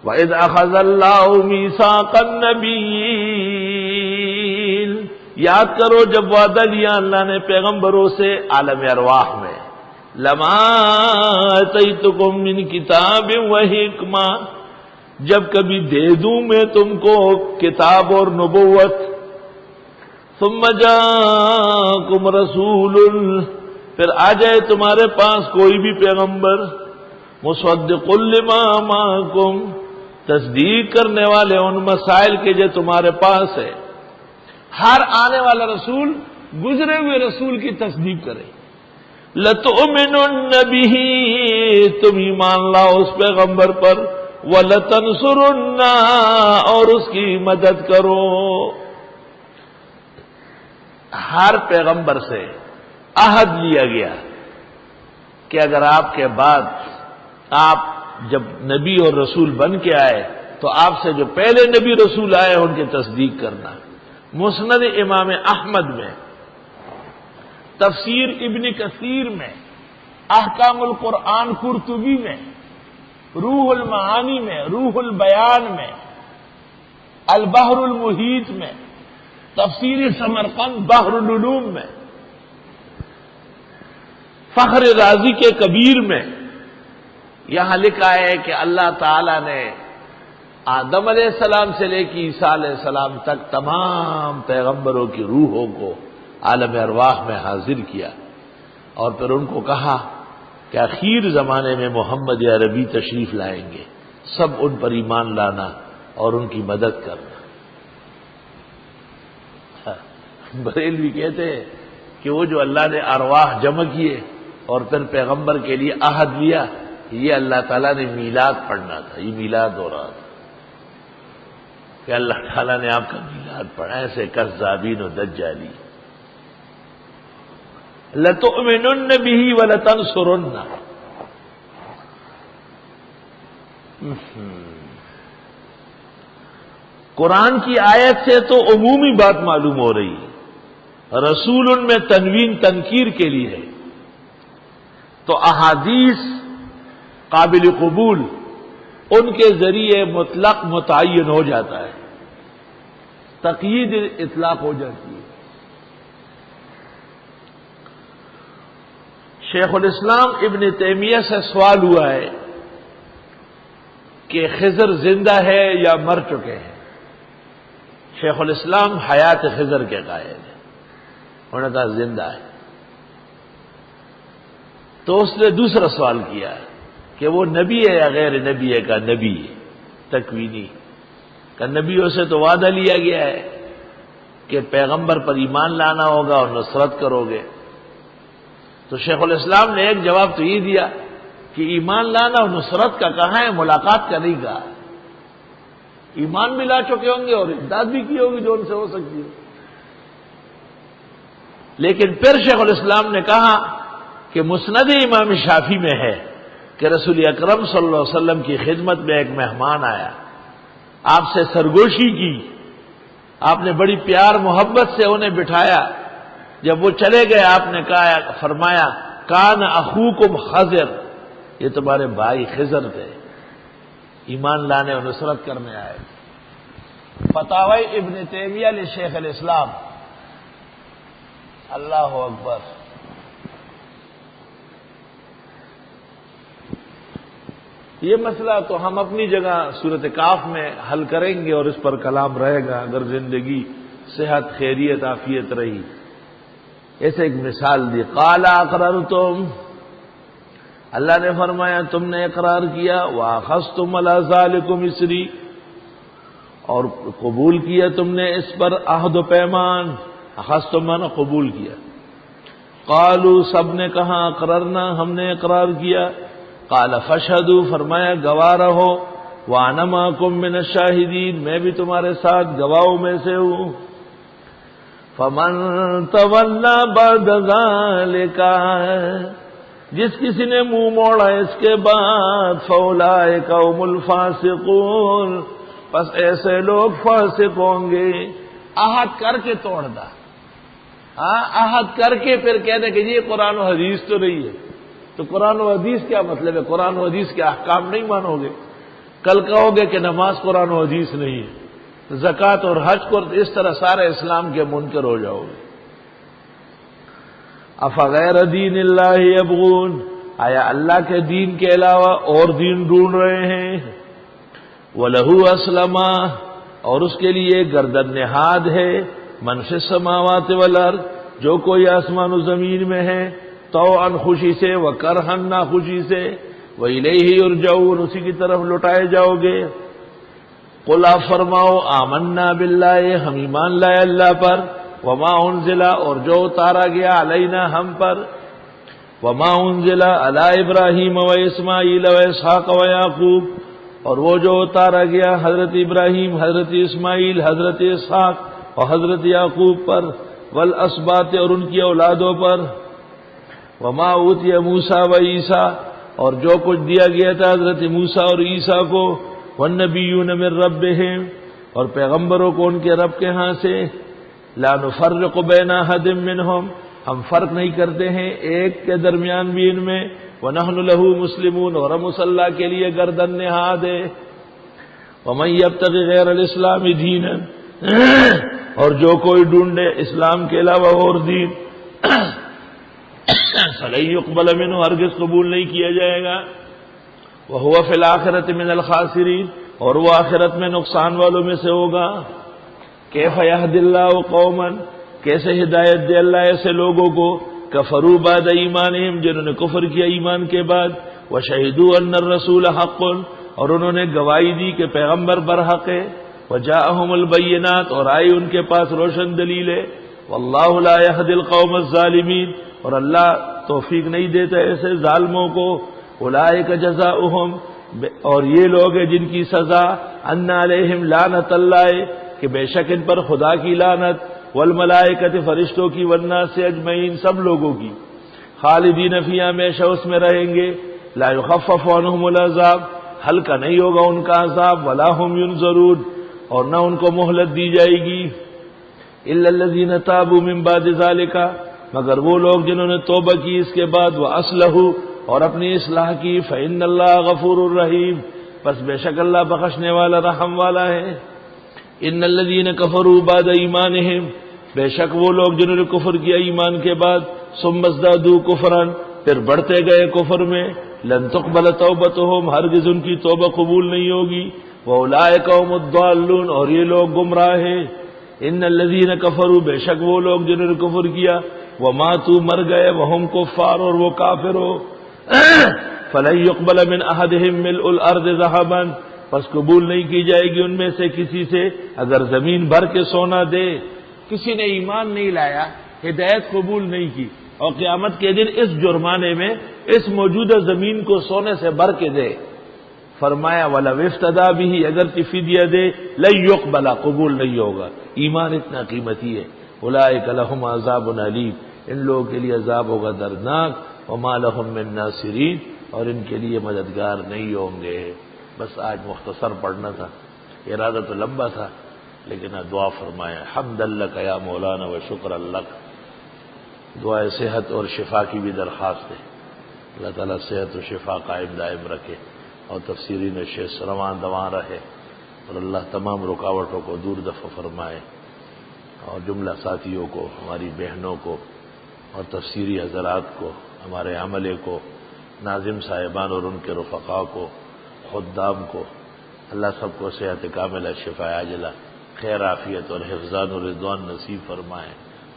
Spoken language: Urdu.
وَإِذْ أَخَذَ اللَّهُ مِيثَاقَ النَّبِيِّينَ، یاد کرو جب وعدہ لیا اللہ نے پیغمبروں سے عالم ارواح میں، لَمَا آتَيْتُكُم مِّن كِتَابٍ وَحِکْمَةٍ، جب کبھی دے دوں میں تم کو کتاب اور نبوت، ثم جاءکم رسول، پھر آ جائے تمہارے پاس کوئی بھی پیغمبر، مصدق لما معکم، تصدیق کرنے والے ان مسائل کے جو تمہارے پاس ہے۔ ہر آنے والا رسول گزرے ہوئے رسول کی تصدیق کرے۔ لَتُؤْمِنُنَّ بِهِ، تم ایمان لاؤ اس پیغمبر پر، وَلَتَنْصُرُنَّ، اور اس کی مدد کرو۔ ہر پیغمبر سے عہد لیا گیا کہ اگر آپ کے بعد آپ جب نبی اور رسول بن کے آئے تو آپ سے جو پہلے نبی رسول آئے ان کی تصدیق کرنا۔ مسند امام احمد میں، تفسیر ابن کثیر میں، احکام القرآن قرطبی میں، روح المعانی میں، روح البیان میں، البحر المحیط میں، تفسیر سمرقند بحر العلوم میں، فخر رازی کے کبیر میں یہاں لکھا ہے کہ اللہ تعالی نے آدم علیہ السلام سے لے کے عیسیٰ علیہ السلام تک تمام پیغمبروں کی روحوں کو عالم ارواح میں حاضر کیا، اور پھر ان کو کہا کہ اخیر زمانے میں محمد عربی تشریف لائیں گے، سب ان پر ایمان لانا اور ان کی مدد کرنا۔ بریلوی کہتے ہیں کہ وہ جو اللہ نے ارواح جمع کیے اور پھر پیغمبر کے لیے عہد لیا، یہ اللہ تعالیٰ نے میلاد پڑھنا تھا، یہ میلاد ہو رہا تھا کہ اللہ تعالیٰ نے آپ کا میلاد پڑھا، ایسے کذابین و دجالی۔ لَتُؤْمِنُنَّ بِهِ وَلَتَنْصُرُنَّ، قرآن کی آیت سے تو عمومی بات معلوم ہو رہی ہے، رسول میں تنوین تنکیر کے لیے ہے، تو احادیث قابل قبول ان کے ذریعے مطلق متعین ہو جاتا ہے، تقیید اطلاق ہو جاتی ہے۔ شیخ الاسلام ابن تیمیہ سے سوال ہوا ہے کہ خضر زندہ ہے یا مر چکے ہیں؟ شیخ الاسلام حیات خضر کے قائل ہیں، انہوں نے کہا زندہ ہے۔ تو اس نے دوسرا سوال کیا کہ وہ نبی ہے یا غیر نبی ہے؟ کا نبی ہے، تکوینی، کہ نبیوں سے تو وعدہ لیا گیا ہے کہ پیغمبر پر ایمان لانا ہوگا اور نصرت کرو گے۔ تو شیخ الاسلام نے ایک جواب تو یہ دیا کہ ایمان لانا اور نصرت کا کہاں ہے، ملاقات کا نہیں کہا۔ ایمان بھی لا چکے ہوں گے اور امداد بھی کی ہوگی جو ان سے ہو سکتی ہے۔ لیکن پھر شیخ الاسلام نے کہا کہ مسند امام شافعی میں ہے کہ رسول اکرم صلی اللہ علیہ وسلم کی خدمت میں ایک مہمان آیا، آپ سے سرگوشی کی، آپ نے بڑی پیار محبت سے انہیں بٹھایا، جب وہ چلے گئے آپ نے کہا، فرمایا کان اخوکم خضر، یہ تمہارے بھائی خضر تھے، ایمان لانے اور نصرت کرنے آئے۔ فتاوی ابن تیمیہ لشیخ الاسلام، اللہ اکبر۔ یہ مسئلہ تو ہم اپنی جگہ سورۃ کاف میں حل کریں گے اور اس پر کلام رہے گا اگر زندگی صحت خیریت عافیت رہی۔ ایسے ایک مثال دی، قال اقررتم، اللہ نے فرمایا تم نے اقرار کیا، واخذتم علی ذلکم اسری، اور قبول کیا تم نے اس پر عہد و پیمان، اخذتم مانا قبول کیا۔ قالوا، سب نے کہا اقررنا، ہم نے اقرار کیا۔ قال فاشهدوا، فرمایا گواہ رہو، وانا معکم من الشاہدین، میں بھی تمہارے ساتھ گواہوں میں سے ہوں۔ فمن تولی بعد ذلک، جس کسی نے منہ موڑا اس کے بعد، فاولئک هم الفاسقون، پس ایسے لوگ فاسق ہوں گے۔ عہد کر کے توڑ دا، عہد کر کے پھر کہنے کہ یہ قرآن و حدیث تو نہیں ہے، تو قرآن و حدیث کیا مطلب ہے؟ قرآن و حدیث کے احکام نہیں مانو گے؟ کل کہو گے کہ نماز قرآن و حدیث نہیں ہے، زکوٰۃ اور حج کو اس طرح سارے اسلام کے منکر ہو جاؤ گے۔ افغیر دین اللہ یبغون، آیا اللہ کے دین کے علاوہ اور دین ڈھونڈ رہے ہیں؟ وَلَهُ أَسْلَمَ، اور اس کے لیے گردن نہاد ہے، من فی السماوات والارض، جو کوئی آسمان و زمین میں ہے، طوعا خوشی سے، وکرہا ناخوشی سے، وَإِلَيْهِ يُرْجَعُونَ، اسی کی طرف لوٹائے جاؤ گے۔ قل آپ فرماؤ آمنا باللہ، ہم ایمان لائے اللہ پر، وما انزل، اور جو اتارا گیا علینا ہم پر، وما انزل علی ابراہیم و اسماعیل و اسحاق و یعقوب، اور وہ جو اتارا گیا حضرت ابراہیم، حضرت اسماعیل، حضرت اسحاق اور حضرت یعقوب پر، والاسباط، اور ان کی اولادوں پر، وما اوتی موسیٰ و عیسیٰ، اور جو کچھ دیا گیا تھا حضرت موسیٰ اور عیسیٰ کو، والنبیون من ربہم، اور پیغمبروں کو ان کے رب کے ہاں سے، لا نفرق بین احد منہم، ہم فرق نہیں کرتے ہیں ایک کے درمیان بھی ان میں، وَنَحْنُ لَهُ مُسْلِمُونَ، اور ہم اس اللہ کے لیے گردن نہاد ہے۔ وَمَن يَبْتَغِ غَيْرَ الْإِسْلَامِ دِينًا، اور جو کوئی ڈھونڈے اسلام کے علاوہ اور دین، فَلَن يُقْبَلَ مِنْهُ، ہرگز قبول نہیں کیا جائے گا، وَهُوَ فِي الْآخِرَةِ مِنَ الْخَاسِرِينَ، اور وہ آخرت میں نقصان والوں میں سے ہوگا۔ کیف یہد اللہ قوما، کیسے ہدایت دے اللہ ایسے لوگوں کو، کفروا بعد ایمانہم، جنہوں نے کفر کیا ایمان کے بعد، وشہدوا ان الرسول حق، اور انہوں نے گواہی دی کہ پیغمبر برحق ہے، وجاءہم البینات، اور آئی ان کے پاس روشن دلیلیں، واللہ لا یہدی القوم الظالمین، اور اللہ توفیق نہیں دیتا ایسے ظالموں کو۔ اولئک جزاؤہم، اور یہ لوگ ہیں جن کی سزا، ان علیہم لعنت اللہ، کہ بے شک ان پر خدا کی لعنت، والملائکۃ، فرشتوں کی، والناس اجمعین، سب لوگوں کی، خالدین فیہا، ہمیشہ اس میں رہیں گے، لا یخفف عنہم العذاب، ہلکا نہیں ہوگا ان کا عذاب، ولا هم ینظرون، اور نہ ان کو مہلت دی جائے گی، الا الذین تابوا من بعد ذلک، مگر وہ لوگ جنہوں نے توبہ کی اس کے بعد، واصلحوا، اور اپنی اصلاح کی، فإن اللہ غفور الرحیم، پس بے شک اللہ بخشنے والا رحم والا ہے۔ ان الذین کفروا بعد ایمانہم، بے شک وہ لوگ جنہوں نے کفر کیا ایمان کے بعد، ثم ازدادوا کفرا، پھر بڑھتے گئے کفر میں، لن تقبل توبتہم، ہرگز ان کی توبہ قبول نہیں ہوگی، واولئک هم الضالون، اور یہ لوگ گمراہ ہیں۔ ان الذین کفروا، بے شک وہ لوگ جنہوں نے کفر کیا، وماتوا، مر گئے، وہم کفار، اور وہ کافر ہو، فلن يقبل من احدهم ملء الارض ذهبا، پس قبول نہیں کی جائے گی ان میں سے کسی سے اگر زمین بھر کے سونا دے۔ کسی نے ایمان نہیں لایا، ہدایت قبول نہیں کی، اور قیامت کے دن اس جرمانے میں اس موجودہ زمین کو سونے سے بھر کے دے، فرمایا وَلَوِ افْتَدَىٰ بِهِ، اگر فدیہ دے، لن يقبل، قبول نہیں ہوگا۔ ایمان اتنا قیمتی ہے۔ اولئک لهم عذاب علیم، ان لوگوں کے لیے عذاب ہوگا دردناک، وما لهم من ناصرین، اور ان کے لیے مددگار نہیں ہوں گے۔ بس آج مختصر پڑھنا تھا، ارادہ تو لمبا تھا، لیکن دعا فرمایا حمد لک یا مولانا و شکر لک، دعائے صحت اور شفا کی بھی درخواست ہے۔ اللہ تعالیٰ صحت و شفا قائم دائم رکھے، اور تفسیری نشست رواں دواں رہے، اور اللہ تمام رکاوٹوں کو دور دفع فرمائے، اور جملہ ساتھیوں کو، ہماری بہنوں کو، اور تفسیری حضرات کو، ہمارے عملے کو، ناظم صاحبان اور ان کے رفقاء کو، خدام کو، اللہ سب کو صحت کاملہ، شفا عاجلہ، خیر عافیت اور حفظان و رضوان نصیب فرمائے۔